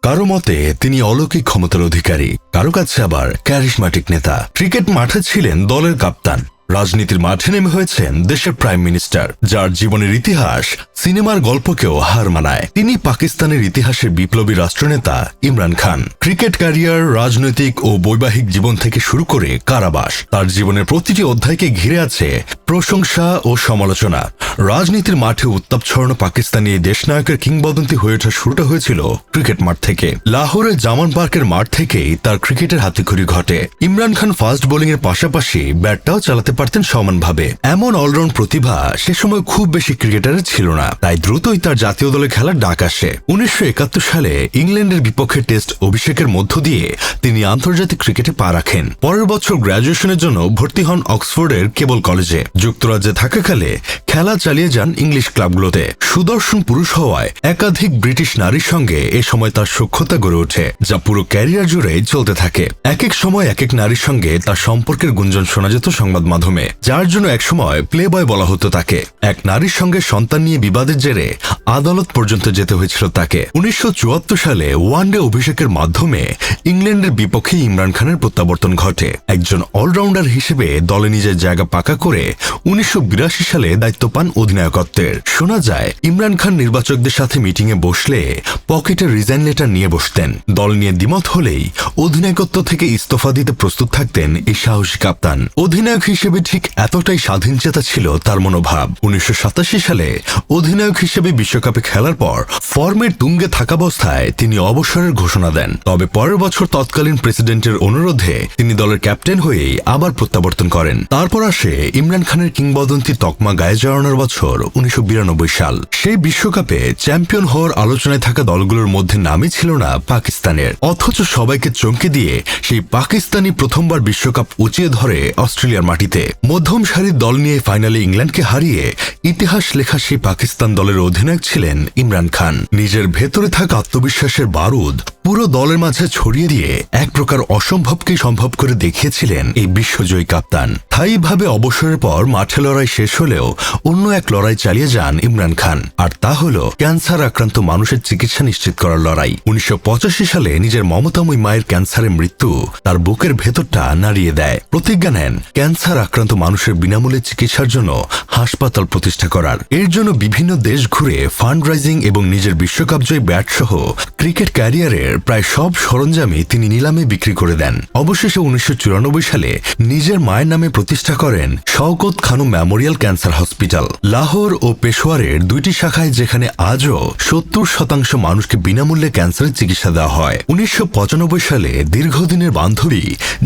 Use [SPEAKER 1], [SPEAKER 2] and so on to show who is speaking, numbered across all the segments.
[SPEAKER 1] কারো মতে তিনি অলৌকিক ক্ষমতার অধিকারী, কারো কাছে আবার ক্যারিশম্যাটিক নেতা। ক্রিকেট মাঠে ছিলেন দলের কাপ্তান, রাজনীতির মাঠে নেমে হয়েছেন দেশের প্রাইম মিনিস্টার, যার জীবনের ইতিহাস সিনেমার গল্পকেও হার মানায়। তিনি পাকিস্তানের ইতিহাসের বিপ্লবী রাষ্ট্রনেতা ইমরান খান। ক্রিকেট ক্যারিয়ার, রাজনৈতিক ও বৈবাহিক জীবন থেকে শুরু করে কারাবাস, তার জীবনের প্রতিটি অধ্যায়কে ঘিরে আছে প্রশংসা ও সমালোচনা। রাজনীতির মাঠে উত্তাপ ছড়ানো পাকিস্তানি এই দেশনায়কের কিংবদন্তি হয়ে ওঠার শুরুটা হয়েছিল ক্রিকেট মাঠ থেকে। লাহোরের জামান পার্কের মাঠ থেকেই তার ক্রিকেটের হাতেখড়ি ঘটে। ইমরান খান ফাস্ট বোলিং এর পাশাপাশি ব্যাটটাও চালাতে পারতেন সমানভাবে। এমন অলরাউন্ড প্রতিভা সে সময় খুব বেশি ক্রিকেটারের ছিল না, তাই দ্রুতই তার জাতীয় দলে খেলার ডাক আসে। 1971 সালে ইংল্যান্ডের বিপক্ষে টেস্ট অভিষেকের মধ্য দিয়ে তিনি আন্তর্জাতিক ক্রিকেটে পা রাখেন। পরের বছর গ্র্যাজুয়েশনের জন্য ভর্তি হন অক্সফোর্ডের কেবল কলেজে। যুক্তরাজ্যে থাকাকালে খেলা চালিয়ে যান ইংলিশ ক্লাবগুলোতে। সুদর্শন পুরুষ হওয়ায় একাধিক ব্রিটিশ নারীর সঙ্গে এ সময় তার সখ্যতা গড়ে ওঠে, যা পুরো ক্যারিয়ার জুড়ে চলতে থাকে। এক এক সময় এক এক নারীর সঙ্গে তার সম্পর্কের গুঞ্জন শোনা যেত সংবাদ মাধ্যমে, যার জন্য একসময় প্লে বয় বলা হতো তাকে। এক নারীর সঙ্গে সন্তান নিয়ে বিবাদের জেরে আদালত পর্যন্ত যেতে হয়েছিল তাকে। 1974 সালে ওয়ানডে অভিষেকের মাধ্যমে ইংল্যান্ডের বিপক্ষে ইমরান খানের প্রত্যাবর্তন ঘটে। একজন অলরাউন্ডার হিসেবে দলে নিজের জায়গা পাকা করে 1982 সালে দায়িত্ব পান অধিনায়কত্বের। শোনা যায় ইমরান খান নির্বাচকদের সাথে মিটিংয়ে বসলে পকেটে রিজাইন লেটার নিয়ে বসতেন। দল নিয়ে দ্বিমত হলেই অধিনায়কত্ব থেকে ইস্তফা দিতে প্রস্তুত থাকতেন এই সাহসী কাপ্তান। অধিনায়ক হিসেবে ঠিক এতটাই স্বাধীনচেতা ছিল তার মনোভাব। 1987 সালে অধিনায়ক হিসেবে বিশ্বকাপে খেলার পর ফর্মের তুঙ্গে থাকাবস্থায় তিনি অবসরের ঘোষণা দেন। তবে পরের বছর তৎকালীন প্রেসিডেন্টের অনুরোধে তিনি দলের ক্যাপ্টেন হয়েই আবার প্রত্যাবর্তন করেন। তারপর আসে ইমরান খানের কিংবদন্তি তকমা গায়ে জড়ানোর বছর 1992 সাল। সেই বিশ্বকাপে চ্যাম্পিয়ন হওয়ার আলোচনায় থাকা দলগুলোর মধ্যে নামই ছিল না পাকিস্তানের। অথচ সবাইকে চমকে দিয়ে সেই পাকিস্তানি প্রথমবার বিশ্বকাপ উঁচিয়ে ধরে অস্ট্রেলিয়ার মাটিতে। মধ্যম সারির দল নিয়ে ফাইনালে ইংল্যান্ডকে হারিয়ে ইতিহাস লেখা সেই পাকিস্তান দলের অধিনায়ক ছিলেন ইমরান খান। নিজের ভেতরে থাকা আত্মবিশ্বাসের বারুদ পুরো দলের মাঝে ছড়িয়ে দিয়ে এক প্রকার অসম্ভবকেই সম্ভব করে দেখিয়েছিলেন এই বিশ্বজয়ী কাপ্তান। স্থায়ীভাবে অবসরের পর মাঠে লড়াই শেষ হলেও অন্য এক লড়াই চালিয়ে যান ইমরান খান, আর তা হল ক্যান্সার আক্রান্ত মানুষের চিকিৎসা নিশ্চিত করার লড়াই। 1985 সালে নিজের মমতাময়ী মায়ের ক্যান্সারে মৃত্যু তার বুকের ভেতরটা নাড়িয়ে দেয়। প্রতিজ্ঞা নেন ক্যান্সার আক্রান্ত মানুষের বিনামূল্যে চিকিৎসার জন্য হাসপাতাল প্রতিষ্ঠা করার। এর জন্য বিভিন্ন দেশ ঘুরে ফান্ড রাইজিং এবং নিজের বিশ্বকাপজয়ী ব্যাট সহ ক্রিকেট ক্যারিয়ারের প্রায় সব সরঞ্জামই তিনি নিলামে বিক্রি করে দেন। অবশেষে 1994 সালে নিজের মায়ের নামে প্রতিষ্ঠা করেন Shaukat Khanum memorial cancer hospital. Lahore ও পেশোয়ারের দুইটি শাখায়, যেখানে আজও 70% মানুষকে বিনামূল্যে ক্যান্সারের চিকিৎসা দেওয়া হয়। 1995 সালে দীর্ঘদিনের বান্ধবী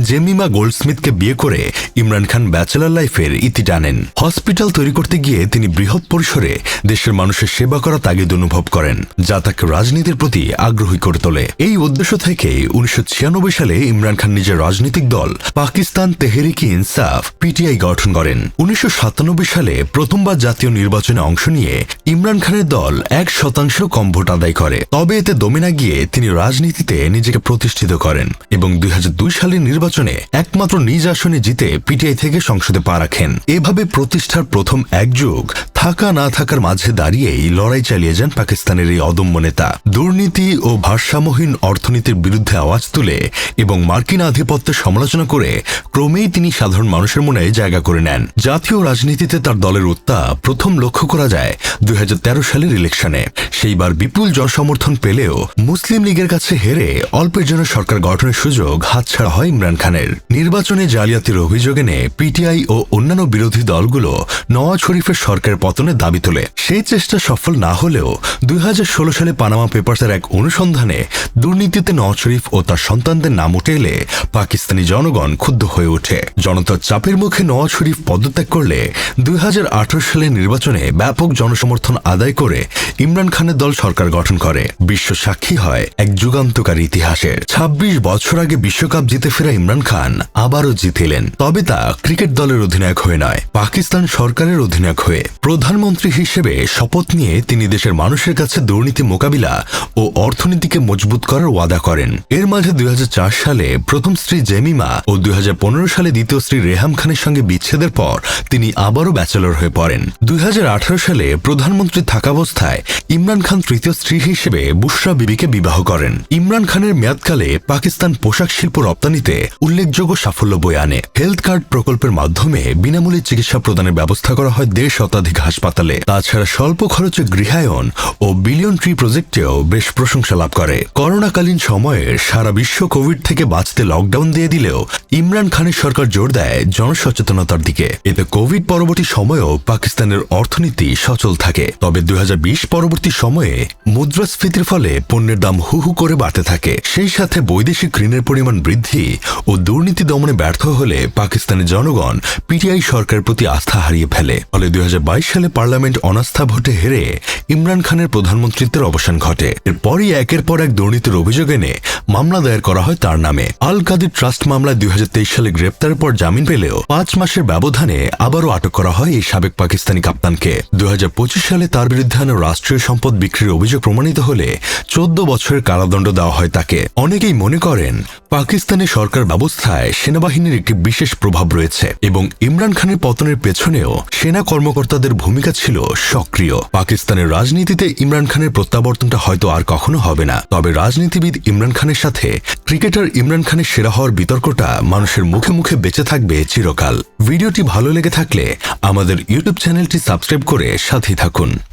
[SPEAKER 1] জেমিমা গোল্ডস্মিথকে বিয়ে করে ইমরান খান ব্যাচেলর লাইফের ইতি টানেন। হসপিটাল তৈরি করতে গিয়ে তিনি বৃহৎ পরিসরে দেশের মানুষের সেবা করা তাগিদ অনুভব করেন, যা তাকে রাজনীতির প্রতি আগ্রহী করে তোলে। এই উদ্দেশ্য থেকে 1996 সালে ইমরান খান নিজের রাজনৈতিক দল পাকিস্তান তেহরিক ইনসাফ পিটিআই গঠন করেন। 1997 সালে প্রথমবার জাতীয় নির্বাচনে অংশ নিয়ে ইমরান খানের দল 1% কম ভোট আদায় করে। তবে এতে দমে না গিয়ে তিনি রাজনীতিতে নিজেকে প্রতিষ্ঠিত করেন এবং 2002 সালের নির্বাচনে একমাত্র নিজ আসনে জিতে পিটিআই থেকে সংসদে পা রাখেন। এভাবে প্রতিষ্ঠার প্রথম এক যুগ থাকা না থাকার মাঝে দাঁড়িয়েই লড়াই চালিয়ে যান পাকিস্তানের এই অদম্য নেতা। দুর্নীতি ও ভারসাম্যহীন অর্থনীতির বিরুদ্ধে আওয়াজ তুলে এবং মার্কিন আধিপত্যের সমালোচনা করে ক্রমেই তিনি সাধারণ মানুষের মনে জায়গা করে নেন। জাতীয় রাজনীতিতে তার দলের উত্তাপ প্রথম লক্ষ্য করা যায় 2013 সালের ইলেকশনে। সেইবার বিপুল জনসমর্থন পেলেও মুসলিম লীগের কাছে হেরে অল্পের জন্য সরকার গঠনের সুযোগ হাতছাড়া হয় ইমরান খানের। নির্বাচনে জালিয়াতির অভিযোগ এনে পিটিআই ও অন্যান্য বিরোধী দলগুলো নওয়াজ শরীফের সরকারের পতনের দাবি তোলে। সেই চেষ্টা সফল না হলেও 2016 সালে পানামা পেপারসের এক অনুসন্ধানে দুর্নীতিতে নওয়াজ শরীফ ও তার সন্তানদের নাম উঠে এলে পাকিস্তানি জনগণ ক্ষুব্ধ হয়ে ওঠে। জনতার চাপের মুখে নওয়াজ শরীফ পদত্যাগ করলে 2018 সালের নির্বাচনে ব্যাপক জনসমর্থন আদায় করে ইমরান খানের দল সরকার গঠন করে। বিশ্ব সাক্ষী হয় এক যুগান্তকারী ইতিহাসের। 26 বছর আগে বিশ্বকাপ জিতে ফেরা ইমরান খান আবারও জিতেলেন, তবে তা ক্রিকেট দলের অধিনায়ক হয়ে নয়, পাকিস্তান সরকারের অধিনায়ক হয়ে। প্রধানমন্ত্রী হিসেবে শপথ নিয়ে তিনি দেশের মানুষের কাছে দুর্নীতি মোকাবিলা ও অর্থনীতিকে মজবুত করার ওয়াদা করেন। এর মাঝে 2004 সালে প্রথম স্ত্রী জেমিমা ও 2015 সালে দ্বিতীয় স্ত্রী রেহাম খানের সঙ্গে বিচ্ছেদের পর তিনি আবারও ব্যাচেলর হয়ে পড়েন। 2018 সালে প্রধানমন্ত্রী থাকাবস্থায় ইমরান খান তৃতীয় স্ত্রী হিসেবে বুশরা বিবিকে বিবাহ করেন। ইমরান খানের মেয়াদকালে পাকিস্তান পোশাক শিল্প রপ্তানিতে উল্লেখযোগ্য সাফল্য বয়ে আনে। হেলথ কার্ড প্রকল্পের মাধ্যমে বিনামূল্যে চিকিৎসা প্রদানের ব্যবস্থা করা হয় 1.5 শতাধিক হাসপাতালে। তাছাড়া স্বল্প খরচে গৃহায়ন ও বিলিয়ন ট্রি প্রজেক্টেও বেশ প্রশংসা লাভ করে। করোনাকালীন সময়ে সারা বিশ্ব কোভিড থেকে বাঁচতে লকডাউন দিয়ে দিলেও ইমরান খানের সরকার জোর দেয় জনসচেতনতার দিকে। এতে কোভিড পরবর্তী সময়েও পাকিস্তানের অর্থনীতি সচল থাকে। তবে 2020 পরবর্তী সময়ে মুদ্রাস্ফীতির ফলে পণ্যের দাম হু হু করে বাড়তে থাকে। সেই সাথে বৈদেশিক ঋণের পরিমাণ বৃদ্ধি ও দুর্নীতি দমনে ব্যর্থ হলে পাকিস্তানের জনগণ পিটিআই সরকারের প্রতি আস্থা হারিয়ে ফেলে। ফলে 2022 সালে পার্লামেন্ট অনাস্থা ভোটে হেরে ইমরান খানের প্রধানমন্ত্রিত্বের অবসান ঘটে। এরপরই একের পর এক দুর্নীতির অভিযোগ এনে মামলা দায়ের করা হয় তার নামে। আল কাদির ট্রাস্ট মামলায় 2023 সালে গ্রেপ্তারের পর জামিন পেলেও 5 মাসের ব্যবধানে আবারও আটক করা হয় এই সাবেক পাকিস্তানি কাপ্তানকে। 2025 সালে তার বিরুদ্ধে আনা রাষ্ট্রীয় সম্পদ বিক্রির অভিযোগ প্রমাণিত হলে 14 বছরের কারাদণ্ড দেওয়া হয় তাকে। অনেকেই মনে করেন পাকিস্তানের সরকার ব্যবস্থায় সেনাবাহিনীর একটি বিশেষ প্রভাব রয়েছে এবং ইমরান খানের পতনের পেছনেও সেনা কর্মকর্তাদের ভূমিকা ছিল সক্রিয়। পাকিস্তানের রাজনীতিতে ইমরান খানের প্রত্যাবর্তনটা হয়তো আর কখনো হবে না। তবে রাজনীতিবিদ ইমরান খানের সাথে ক্রিকেটার ইমরান খানের সেরা হওয়ার বিতর্কটা মানুষের মুখে মুখে বেঁচে থাকবে চিরকাল। ভিডিওটি ভালো লেগে থাকলে আমাদের ইউটিউব চ্যানেলটি সাবস্ক্রাইব করে সাথেই থাকুন।